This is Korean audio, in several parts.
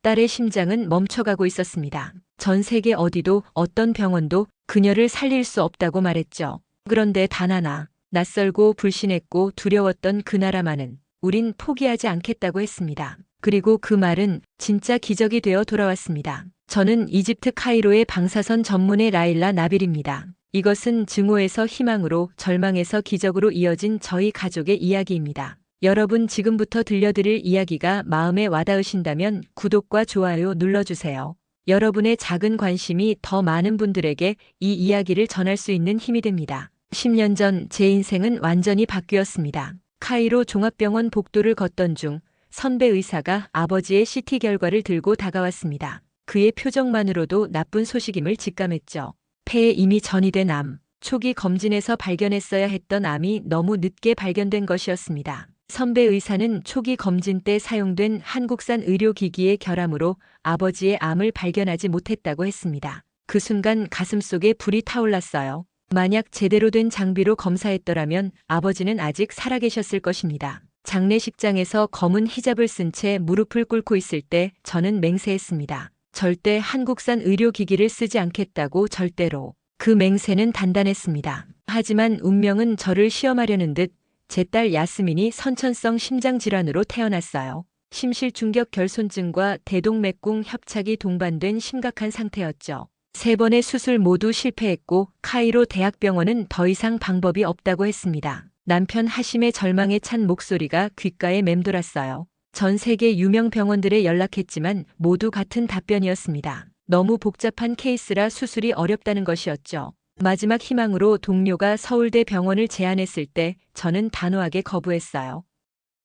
딸의 심장은 멈춰가고 있었습니다. 전 세계 어디도 어떤 병원도 그녀를 살릴 수 없다고 말했죠. 그런데 단 하나, 낯설고 불신했고 두려웠던 그 나라만은 우린 포기하지 않겠다고 했습니다. 그리고 그 말은 진짜 기적이 되어 돌아왔습니다. 저는 이집트 카이로의 방사선 전문의 라일라 나빌입니다. 이것은 증오에서 희망으로, 절망에서 기적으로 이어진 저희 가족의 이야기입니다. 여러분, 지금부터 들려드릴 이야기가 마음에 와닿으신다면 구독과 좋아요 눌러주세요. 여러분의 작은 관심이 더 많은 분들에게 이 이야기를 전할 수 있는 힘이 됩니다. 10년 전 제 인생은 완전히 바뀌었습니다. 카이로 종합병원 복도를 걷던 중 선배 의사가 아버지의 CT 결과를 들고 다가왔습니다. 그의 표정만으로도 나쁜 소식임을 직감했죠. 폐에 이미 전이된 암, 초기 검진에서 발견했어야 했던 암이 너무 늦게 발견된 것이었습니다. 선배 의사는 초기 검진 때 사용된 한국산 의료기기의 결함으로 아버지의 암을 발견하지 못했다고 했습니다. 그 순간 가슴속에 불이 타올랐어요. 만약 제대로 된 장비로 검사했더라면 아버지는 아직 살아계셨을 것입니다. 장례식장에서 검은 히잡을 쓴 채 무릎을 꿇고 있을 때 저는 맹세했습니다. 절대 한국산 의료기기를 쓰지 않겠다고. 절대로. 그 맹세는 단단했습니다. 하지만 운명은 저를 시험하려는 듯 제 딸 야스민이 선천성 심장질환으로 태어났어요. 심실중격 결손증과 대동맥궁 협착이 동반된 심각한 상태였죠. 3번의 수술 모두 실패했고 카이로 대학병원은 더 이상 방법이 없다고 했습니다. 남편 하심의 절망에 찬 목소리가 귓가에 맴돌았어요. 전 세계 유명 병원들에 연락했지만 모두 같은 답변이었습니다. 너무 복잡한 케이스라 수술이 어렵다는 것이었죠. 마지막 희망으로 동료가 서울대 병원을 제안했을 때 저는 단호하게 거부했어요.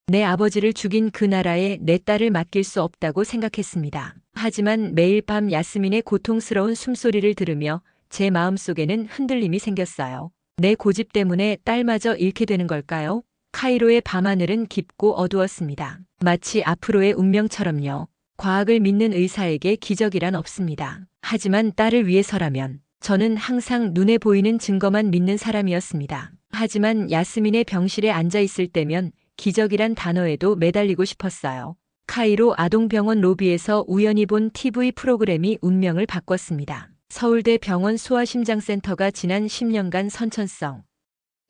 내 아버지를 죽인 그 나라에 내 딸을 맡길 수 없다고 생각했습니다. 하지만 매일 밤 야스민의 고통스러운 숨소리를 들으며 제 마음속에는 흔들림이 생겼어요. 내 고집 때문에 딸마저 잃게 되는 걸까요? 카이로의 밤하늘은 깊고 어두웠습니다. 마치 앞으로의 운명처럼요. 과학을 믿는 의사에게 기적이란 없습니다. 하지만 딸을 위해서라면 저는 항상 눈에 보이는 증거만 믿는 사람이었습니다. 하지만 야스민의 병실에 앉아 있을 때면 기적이란 단어에도 매달리고 싶었어요. 카이로 아동병원 로비에서 우연히 본 TV 프로그램이 운명을 바꿨습니다. 서울대 병원 소아심장센터가 지난 10년간 선천성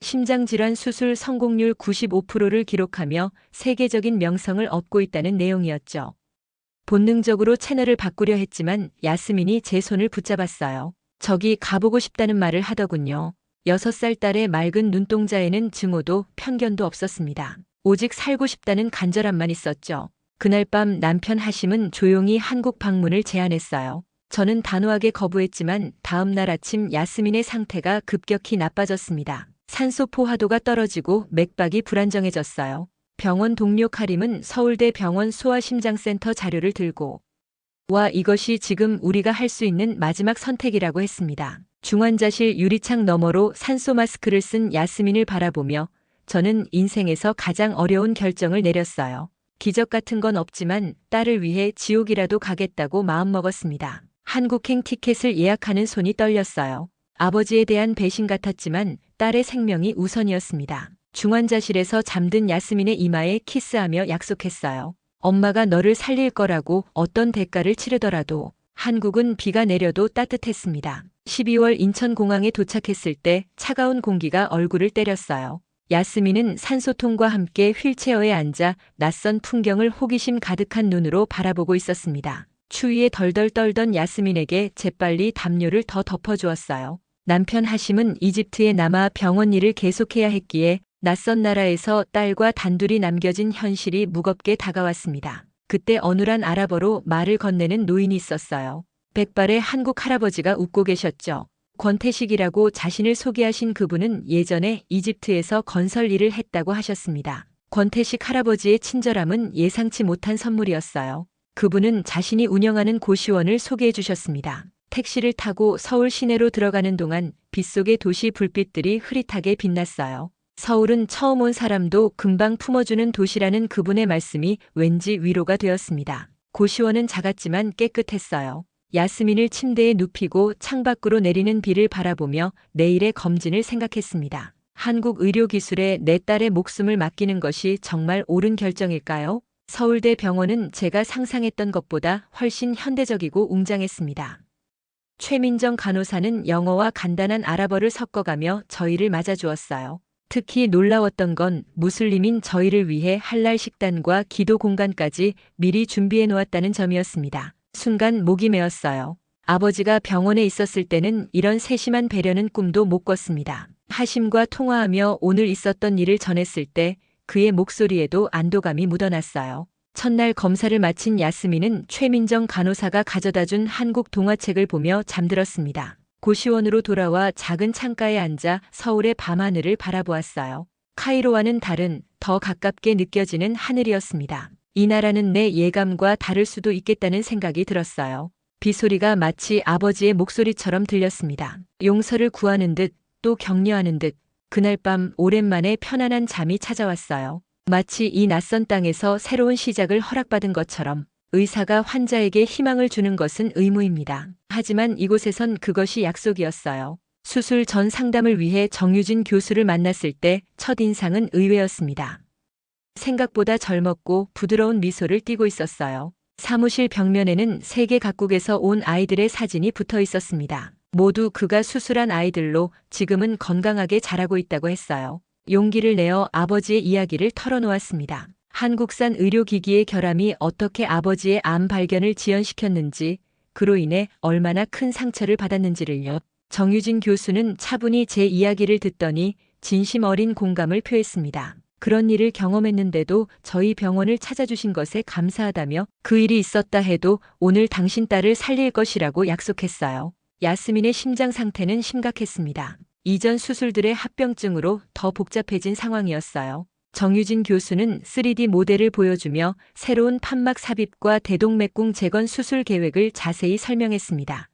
심장질환 수술 성공률 95%를 기록하며 세계적인 명성을 얻고 있다는 내용이었죠. 본능적으로 채널을 바꾸려 했지만 야스민이 제 손을 붙잡았어요. 저기 가보고 싶다는 말을 하더군요. 6살 딸의 맑은 눈동자에는 증오도 편견도 없었습니다. 오직 살고 싶다는 간절함만 있었죠. 그날 밤 남편 하심은 조용히 한국 방문을 제안했어요. 저는 단호하게 거부했지만 다음 날 아침 야스민의 상태가 급격히 나빠졌습니다. 산소 포화도가 떨어지고 맥박이 불안정해졌어요. 병원 동료 카림은 서울대 병원 소아심장센터 자료를 들고 와, 이것이 지금 우리가 할 수 있는 마지막 선택이라고 했습니다. 중환자실 유리창 너머로 산소 마스크를 쓴 야스민을 바라보며 저는 인생에서 가장 어려운 결정을 내렸어요. 기적 같은 건 없지만 딸을 위해 지옥이라도 가겠다고 마음먹었습니다. 한국행 티켓을 예약하는 손이 떨렸어요. 아버지에 대한 배신 같았지만 딸의 생명이 우선이었습니다. 중환자실에서 잠든 야스민의 이마에 키스하며 약속했어요. 엄마가 너를 살릴 거라고. 어떤 대가를 치르더라도. 한국은 비가 내려도 따뜻했습니다. 12월 인천공항에 도착했을 때 차가운 공기가 얼굴을 때렸어요. 야스민은 산소통과 함께 휠체어에 앉아 낯선 풍경을 호기심 가득한 눈으로 바라보고 있었습니다. 추위에 덜덜 떨던 야스민에게 재빨리 담요를 더 덮어주었어요. 남편 하심은 이집트에 남아 병원 일을 계속해야 했기에 낯선 나라에서 딸과 단둘이 남겨진 현실이 무겁게 다가왔습니다. 그때 어눌한 아랍어로 말을 건네는 노인이 있었어요. 백발의 한국 할아버지가 웃고 계셨죠. 권태식이라고 자신을 소개하신 그분은 예전에 이집트에서 건설 일을 했다고 하셨습니다. 권태식 할아버지의 친절함은 예상치 못한 선물이었어요. 그분은 자신이 운영하는 고시원을 소개해 주셨습니다. 택시를 타고 서울 시내로 들어가는 동안 빗속의 도시 불빛들이 흐릿하게 빛났어요. 서울은 처음 온 사람도 금방 품어주는 도시라는 그분의 말씀이 왠지 위로가 되었습니다. 고시원은 작았지만 깨끗했어요. 야스민을 침대에 눕히고 창밖으로 내리는 비를 바라보며 내일의 검진을 생각했습니다. 한국 의료기술에 내 딸의 목숨을 맡기는 것이 정말 옳은 결정일까요? 서울대 병원은 제가 상상했던 것보다 훨씬 현대적이고 웅장했습니다. 최민정 간호사는 영어와 간단한 아랍어를 섞어가며 저희를 맞아주었어요. 특히 놀라웠던 건 무슬림인 저희를 위해 할랄 식단과 기도 공간까지 미리 준비해 놓았다는 점이었습니다. 순간 목이 메었어요. 아버지가 병원에 있었을 때는 이런 세심한 배려는 꿈도 못 꿨습니다. 하심과 통화하며 오늘 있었던 일을 전했을 때 그의 목소리에도 안도감이 묻어났어요. 첫날 검사를 마친 야스민은 최민정 간호사가 가져다준 한국 동화책을 보며 잠들었습니다. 고시원으로 돌아와 작은 창가에 앉아 서울의 밤하늘을 바라보았어요. 카이로와는 다른, 더 가깝게 느껴지는 하늘이었습니다. 이 나라는 내 예감과 다를 수도 있겠다는 생각이 들었어요. 빗소리가 마치 아버지의 목소리처럼 들렸습니다. 용서를 구하는 듯, 또 격려하는 듯, 그날 밤 오랜만에 편안한 잠이 찾아왔어요. 마치 이 낯선 땅에서 새로운 시작을 허락받은 것처럼. 의사가 환자에게 희망을 주는 것은 의무입니다. 하지만 이곳에선 그것이 약속이었어요. 수술 전 상담을 위해 정유진 교수를 만났을 때 첫인상은 의외였습니다. 생각보다 젊었고 부드러운 미소를 띠고 있었어요. 사무실 벽면에는 세계 각국에서 온 아이들의 사진이 붙어 있었습니다. 모두 그가 수술한 아이들로 지금은 건강하게 자라고 있다고 했어요. 용기를 내어 아버지의 이야기를 털어놓았습니다. 한국산 의료기기의 결함이 어떻게 아버지의 암 발견을 지연시켰는지, 그로 인해 얼마나 큰 상처를 받았는지를요. 정유진 교수는 차분히 제 이야기를 듣더니 진심 어린 공감을 표했습니다. 그런 일을 경험했는데도 저희 병원을 찾아주신 것에 감사하다며 그 일이 있었다 해도 오늘 당신 딸을 살릴 것이라고 약속했어요. 야스민의 심장 상태는 심각했습니다. 이전 수술들의 합병증으로 더 복잡해진 상황이었어요. 정유진 교수는 3D 모델을 보여주며 새로운 판막 삽입과 대동맥궁 재건 수술 계획을 자세히 설명했습니다.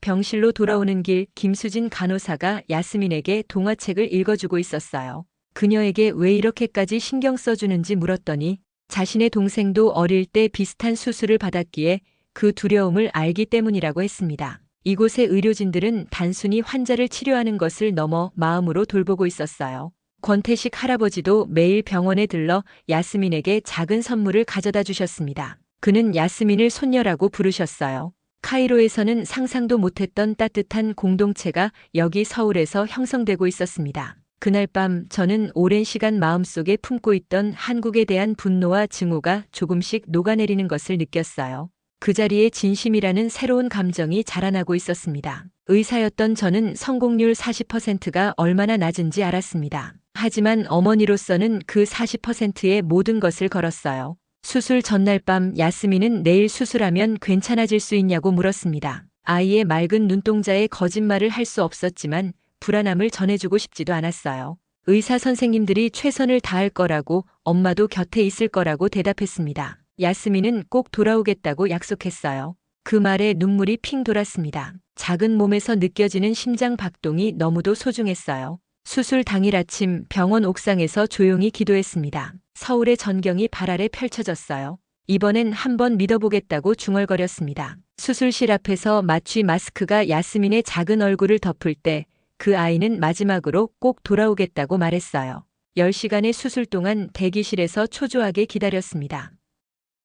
병실로 돌아오는 길 김수진 간호사가 야스민에게 동화책을 읽어주고 있었어요. 그녀에게 왜 이렇게까지 신경 써주는지 물었더니 자신의 동생도 어릴 때 비슷한 수술을 받았기에 그 두려움을 알기 때문이라고 했습니다. 이곳의 의료진들은 단순히 환자를 치료하는 것을 넘어 마음으로 돌보고 있었어요. 권태식 할아버지도 매일 병원에 들러 야스민에게 작은 선물을 가져다 주셨습니다. 그는 야스민을 손녀라고 부르셨어요. 카이로에서는 상상도 못했던 따뜻한 공동체가 여기 서울에서 형성되고 있었습니다. 그날 밤 저는 오랜 시간 마음속에 품고 있던 한국에 대한 분노와 증오가 조금씩 녹아내리는 것을 느꼈어요. 그 자리에 진심이라는 새로운 감정이 자라나고 있었습니다. 의사였던 저는 성공률 40%가 얼마나 낮은지 알았습니다. 하지만 어머니로서는 그 40%의 모든 것을 걸었어요. 수술 전날 밤 야스민은 내일 수술하면 괜찮아질 수 있냐고 물었습니다. 아이의 맑은 눈동자에 거짓말을 할 수 없었지만 불안함을 전해주고 싶지도 않았어요. 의사 선생님들이 최선을 다할 거라고, 엄마도 곁에 있을 거라고 대답했습니다. 야스민은 꼭 돌아오겠다고 약속했어요. 그 말에 눈물이 핑 돌았습니다. 작은 몸에서 느껴지는 심장 박동이 너무도 소중했어요. 수술 당일 아침 병원 옥상에서 조용히 기도했습니다. 서울의 전경이 발 아래 펼쳐졌어요. 이번엔 한번 믿어보겠다고 중얼거렸습니다. 수술실 앞에서 마취 마스크가 야스민의 작은 얼굴을 덮을 때 그 아이는 마지막으로 꼭 돌아오겠다고 말했어요. 10시간의 수술 동안 대기실에서 초조하게 기다렸습니다.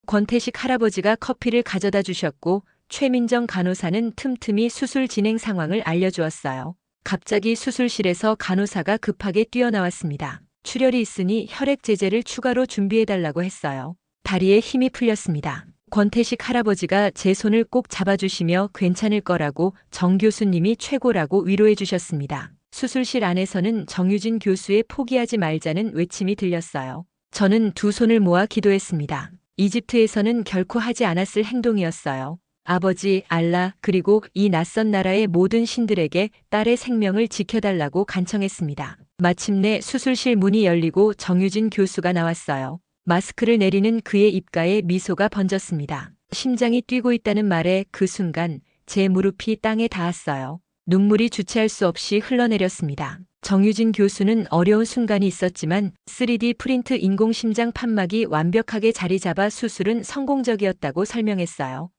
권태식 할아버지가 커피를 가져다 주셨고 최민정 간호사는 틈틈이 수술 진행 상황을 알려주었어요. 갑자기 수술실에서 간호사가 급하게 뛰어나왔습니다. 출혈이 있으니 혈액 제제를 추가로 준비해달라고 했어요. 다리에 힘이 풀렸습니다. 권태식 할아버지가 제 손을 꼭 잡아주시며 괜찮을 거라고 정 교수님이 최고라고 위로해 주셨습니다. 수술실 안에서는 정유진 교수의 포기하지 말자는 외침이 들렸어요. 저는 두 손을 모아 기도했습니다. 이집트에서는 결코 하지 않았을 행동이었어요. 아버지, 알라, 그리고 이 낯선 나라의 모든 신들에게 딸의 생명을 지켜달라고 간청했습니다. 마침내 수술실 문이 열리고 정유진 교수가 나왔어요. 마스크를 내리는 그의 입가에 미소가 번졌습니다. 심장이 뛰고 있다는 말에 그 순간 제 무릎이 땅에 닿았어요. 눈물이 주체할 수 없이 흘러내렸습니다. 정유진 교수는 어려운 순간이 있었지만 3D 프린트 인공심장 판막이 완벽하게 자리 잡아 수술은 성공적이었다고 설명했어요.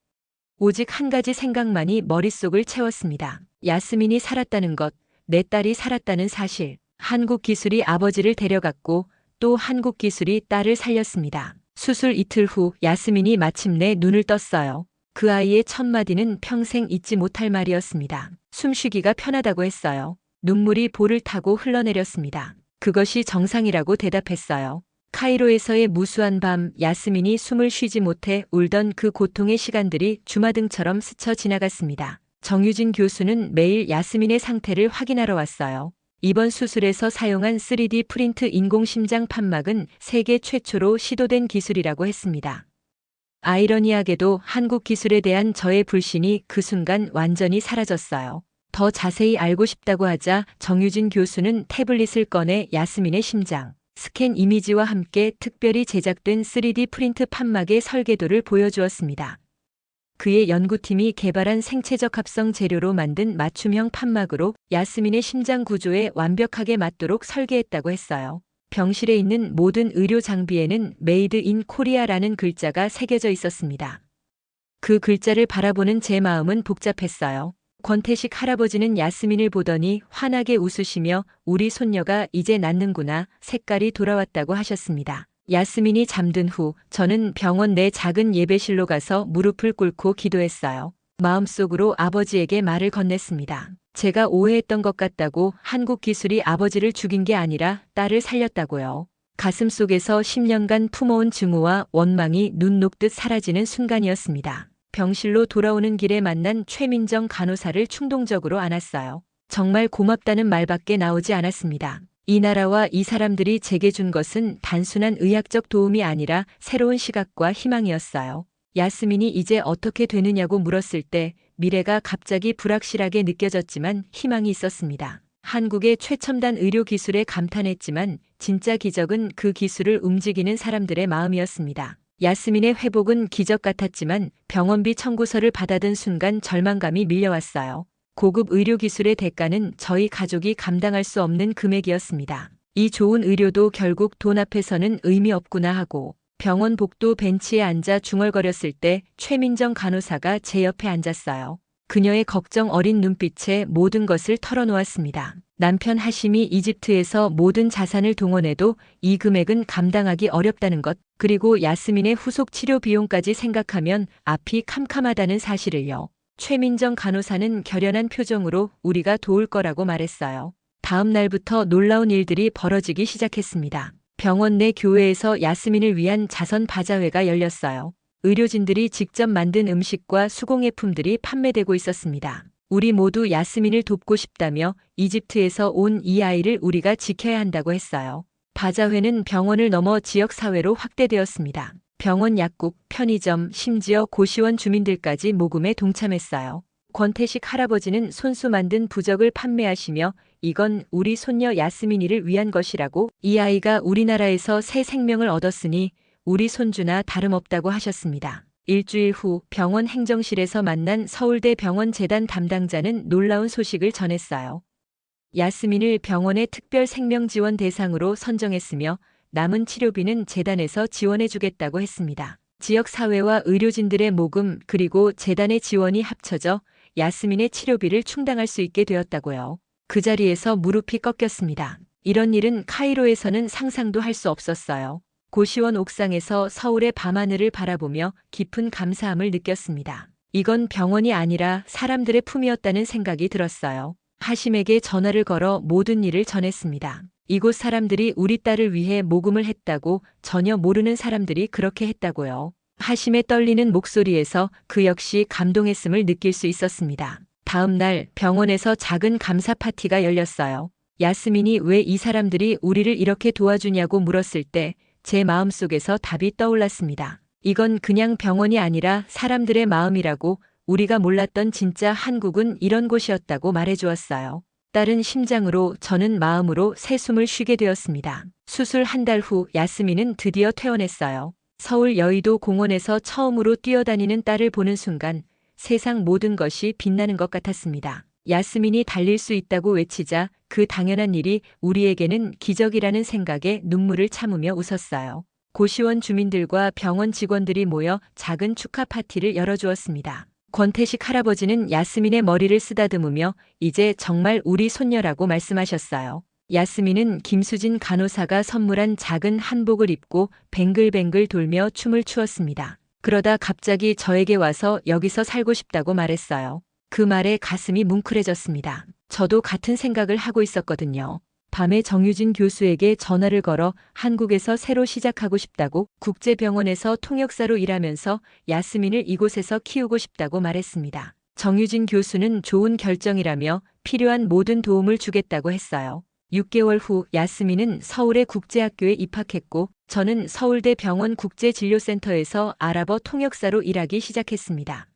오직 한 가지 생각만이 머릿속을 채웠습니다. 야스민이 살았다는 것, 내 딸이 살았다는 사실. 한국 기술이 아버지를 데려갔고 또 한국 기술이 딸을 살렸습니다. 수술 이틀 후 야스민이 마침내 눈을 떴어요. 그 아이의 첫 마디는 평생 잊지 못할 말이었습니다. 숨쉬기가 편하다고 했어요. 눈물이 볼을 타고 흘러내렸습니다. 그것이 정상이라고 대답했어요. 카이로에서의 무수한 밤, 야스민이 숨을 쉬지 못해 울던 그 고통의 시간들이 주마등처럼 스쳐 지나갔습니다. 정유진 교수는 매일 야스민의 상태를 확인하러 왔어요. 이번 수술에서 사용한 3D 프린트 인공심장 판막은 세계 최초로 시도된 기술이라고 했습니다. 아이러니하게도 한국 기술에 대한 저의 불신이 그 순간 완전히 사라졌어요. 더 자세히 알고 싶다고 하자 정유진 교수는 태블릿을 꺼내 야스민의 심장, 스캔 이미지와 함께 특별히 제작된 3D 프린트 판막의 설계도를 보여주었습니다. 그의 연구팀이 개발한 생체적 합성 재료로 만든 맞춤형 판막으로 야스민의 심장 구조에 완벽하게 맞도록 설계했다고 했어요. 병실에 있는 모든 의료 장비에는 메이드 인 코리아라는 글자가 새겨져 있었습니다. 그 글자를 바라보는 제 마음은 복잡했어요. 권태식 할아버지는 야스민을 보더니 환하게 웃으시며 우리 손녀가 이제 낫는구나, 색깔이 돌아왔다고 하셨습니다. 야스민이 잠든 후 저는 병원 내 작은 예배실로 가서 무릎을 꿇고 기도했어요. 마음속으로 아버지에게 말을 건넸습니다. 제가 오해했던 것 같다고. 한국 기술이 아버지를 죽인 게 아니라 딸을 살렸다고요. 가슴속에서 10년간 품어온 증오와 원망이 눈 녹듯 사라지는 순간이었습니다. 병실로 돌아오는 길에 만난 최민정 간호사를 충동적으로 안았어요. 정말 고맙다는 말밖에 나오지 않았습니다. 이 나라와 이 사람들이 제게 준 것은 단순한 의학적 도움이 아니라 새로운 시각과 희망이었어요. 야스민이 이제 어떻게 되느냐고 물었을 때 미래가 갑자기 불확실하게 느껴졌지만 희망이 있었습니다. 한국의 최첨단 의료 기술에 감탄했지만 진짜 기적은 그 기술을 움직이는 사람들의 마음이었습니다. 야스민의 회복은 기적 같았지만 병원비 청구서를 받아든 순간 절망감이 밀려왔어요. 고급 의료 기술의 대가는 저희 가족이 감당할 수 없는 금액이었습니다. 이 좋은 의료도 결국 돈 앞에서는 의미 없구나 하고 병원 복도 벤치에 앉아 중얼거렸을 때 최민정 간호사가 제 옆에 앉았어요. 그녀의 걱정 어린 눈빛에 모든 것을 털어놓았습니다. 남편 하심이 이집트에서 모든 자산을 동원해도 이 금액은 감당하기 어렵다는 것, 그리고 야스민의 후속 치료 비용까지 생각하면 앞이 캄캄하다는 사실을요. 최민정 간호사는 결연한 표정으로 우리가 도울 거라고 말했어요. 다음 날부터 놀라운 일들이 벌어지기 시작했습니다. 병원 내 교회에서 야스민을 위한 자선 바자회가 열렸어요. 의료진들이 직접 만든 음식과 수공예품들이 판매되고 있었습니다. 우리 모두 야스민을 돕고 싶다며 이집트에서 온 이 아이를 우리가 지켜야 한다고 했어요. 바자회는 병원을 넘어 지역사회로 확대되었습니다. 병원 약국, 편의점, 심지어 고시원 주민들까지 모금에 동참했어요. 권태식 할아버지는 손수 만든 부적을 판매하시며 이건 우리 손녀 야스민이를 위한 것이라고, 이 아이가 우리나라에서 새 생명을 얻었으니 우리 손주나 다름없다고 하셨습니다. 일주일 후 병원 행정실에서 만난 서울대 병원 재단 담당자는 놀라운 소식을 전했어요. 야스민을 병원의 특별 생명 지원 대상으로 선정했으며 남은 치료비는 재단에서 지원해주겠다고 했습니다. 지역사회와 의료진들의 모금 그리고 재단의 지원이 합쳐져 야스민의 치료비를 충당할 수 있게 되었다고요. 그 자리에서 무릎이 꺾였습니다. 이런 일은 카이로에서는 상상도 할 수 없었어요. 고시원 옥상에서 서울의 밤하늘을 바라보며 깊은 감사함을 느꼈습니다. 이건 병원이 아니라 사람들의 품이었다는 생각이 들었어요. 하심에게 전화를 걸어 모든 일을 전했습니다. 이곳 사람들이 우리 딸을 위해 모금을 했다고, 전혀 모르는 사람들이 그렇게 했다고요. 하심의 떨리는 목소리에서 그 역시 감동했음을 느낄 수 있었습니다. 다음 날 병원에서 작은 감사 파티가 열렸어요. 야스민이 왜 이 사람들이 우리를 이렇게 도와주냐고 물었을 때 제 마음속에서 답이 떠올랐습니다. 이건 그냥 병원이 아니라 사람들의 마음이라고, 우리가 몰랐던 진짜 한국은 이런 곳이었다고 말해주었어요. 딸은 심장으로, 저는 마음으로 새 숨을 쉬게 되었습니다. 수술 한 달 후 야스민은 드디어 퇴원했어요. 서울 여의도 공원에서 처음으로 뛰어다니는 딸을 보는 순간 세상 모든 것이 빛나는 것 같았습니다. 야스민이 달릴 수 있다고 외치자 그 당연한 일이 우리에게는 기적이라는 생각에 눈물을 참으며 웃었어요. 고시원 주민들과 병원 직원들이 모여 작은 축하 파티를 열어주었습니다. 권태식 할아버지는 야스민의 머리를 쓰다듬으며 이제 정말 우리 손녀라고 말씀하셨어요. 야스민은 김수진 간호사가 선물한 작은 한복을 입고 뱅글뱅글 돌며 춤을 추었습니다. 그러다 갑자기 저에게 와서 여기서 살고 싶다고 말했어요. 그 말에 가슴이 뭉클해졌습니다. 저도 같은 생각을 하고 있었거든요. 밤에 정유진 교수에게 전화를 걸어 한국에서 새로 시작하고 싶다고, 국제병원에서 통역사로 일하면서 야스민을 이곳에서 키우고 싶다고 말했습니다. 정유진 교수는 좋은 결정이라며 필요한 모든 도움을 주겠다고 했어요. 6개월 후 야스민은 서울의 국제학교에 입학했고 저는 서울대 병원 국제진료센터에서 아랍어 통역사로 일하기 시작했습니다.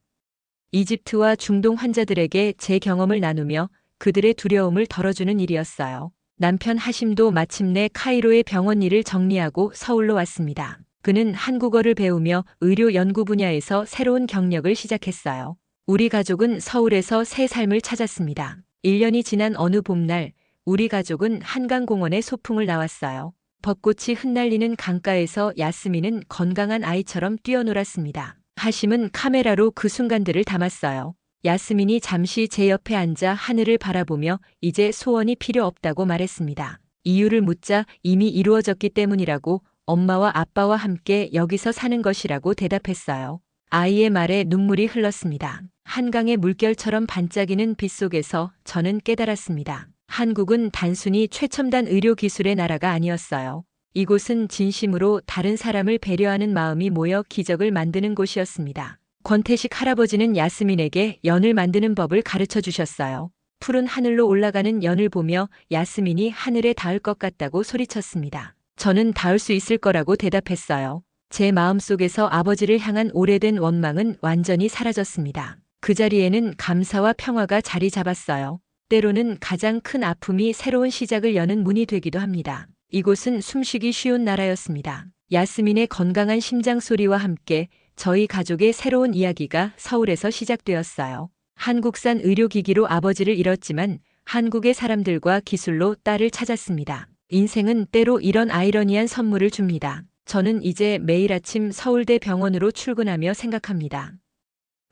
이집트와 중동 환자들에게 제 경험을 나누며 그들의 두려움을 덜어주는 일이었어요. 남편 하심도 마침내 카이로의 병원 일을 정리하고 서울로 왔습니다. 그는 한국어를 배우며 의료 연구 분야에서 새로운 경력을 시작했어요. 우리 가족은 서울에서 새 삶을 찾았습니다. 1년이 지난 어느 봄날 우리 가족은 한강공원에 소풍을 나왔어요. 벚꽃이 흩날리는 강가에서 야스민은 건강한 아이처럼 뛰어놀았습니다. 하심은 카메라로 그 순간들을 담았어요. 야스민이 잠시 제 옆에 앉아 하늘을 바라보며 이제 소원이 필요 없다고 말했습니다. 이유를 묻자 이미 이루어졌기 때문이라고, 엄마와 아빠와 함께 여기서 사는 것이라고 대답했어요. 아이의 말에 눈물이 흘렀습니다. 한강의 물결처럼 반짝이는 빛 속에서 저는 깨달았습니다. 한국은 단순히 최첨단 의료기술의 나라가 아니었어요. 이곳은 진심으로 다른 사람을 배려하는 마음이 모여 기적을 만드는 곳이었습니다. 권태식 할아버지는 야스민에게 연을 만드는 법을 가르쳐 주셨어요. 푸른 하늘로 올라가는 연을 보며 야스민이 하늘에 닿을 것 같다고 소리쳤습니다. 저는 닿을 수 있을 거라고 대답했어요. 제 마음속에서 아버지를 향한 오래된 원망은 완전히 사라졌습니다. 그 자리에는 감사와 평화가 자리 잡았어요. 때로는 가장 큰 아픔이 새로운 시작을 여는 문이 되기도 합니다. 이곳은 숨쉬기 쉬운 나라였습니다. 야스민의 건강한 심장 소리와 함께 저희 가족의 새로운 이야기가 서울에서 시작되었어요. 한국산 의료기기로 아버지를 잃었지만 한국의 사람들과 기술로 딸을 찾았습니다. 인생은 때로 이런 아이러니한 선물을 줍니다. 저는 이제 매일 아침 서울대 병원으로 출근하며 생각합니다.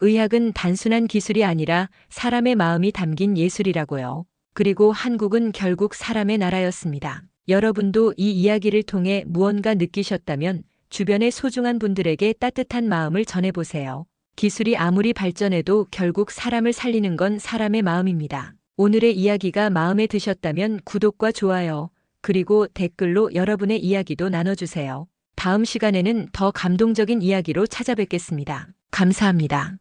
의학은 단순한 기술이 아니라 사람의 마음이 담긴 예술이라고요. 그리고 한국은 결국 사람의 나라였습니다. 여러분도 이 이야기를 통해 무언가 느끼셨다면 주변의 소중한 분들에게 따뜻한 마음을 전해보세요. 기술이 아무리 발전해도 결국 사람을 살리는 건 사람의 마음입니다. 오늘의 이야기가 마음에 드셨다면 구독과 좋아요, 그리고 댓글로 여러분의 이야기도 나눠주세요. 다음 시간에는 더 감동적인 이야기로 찾아뵙겠습니다. 감사합니다.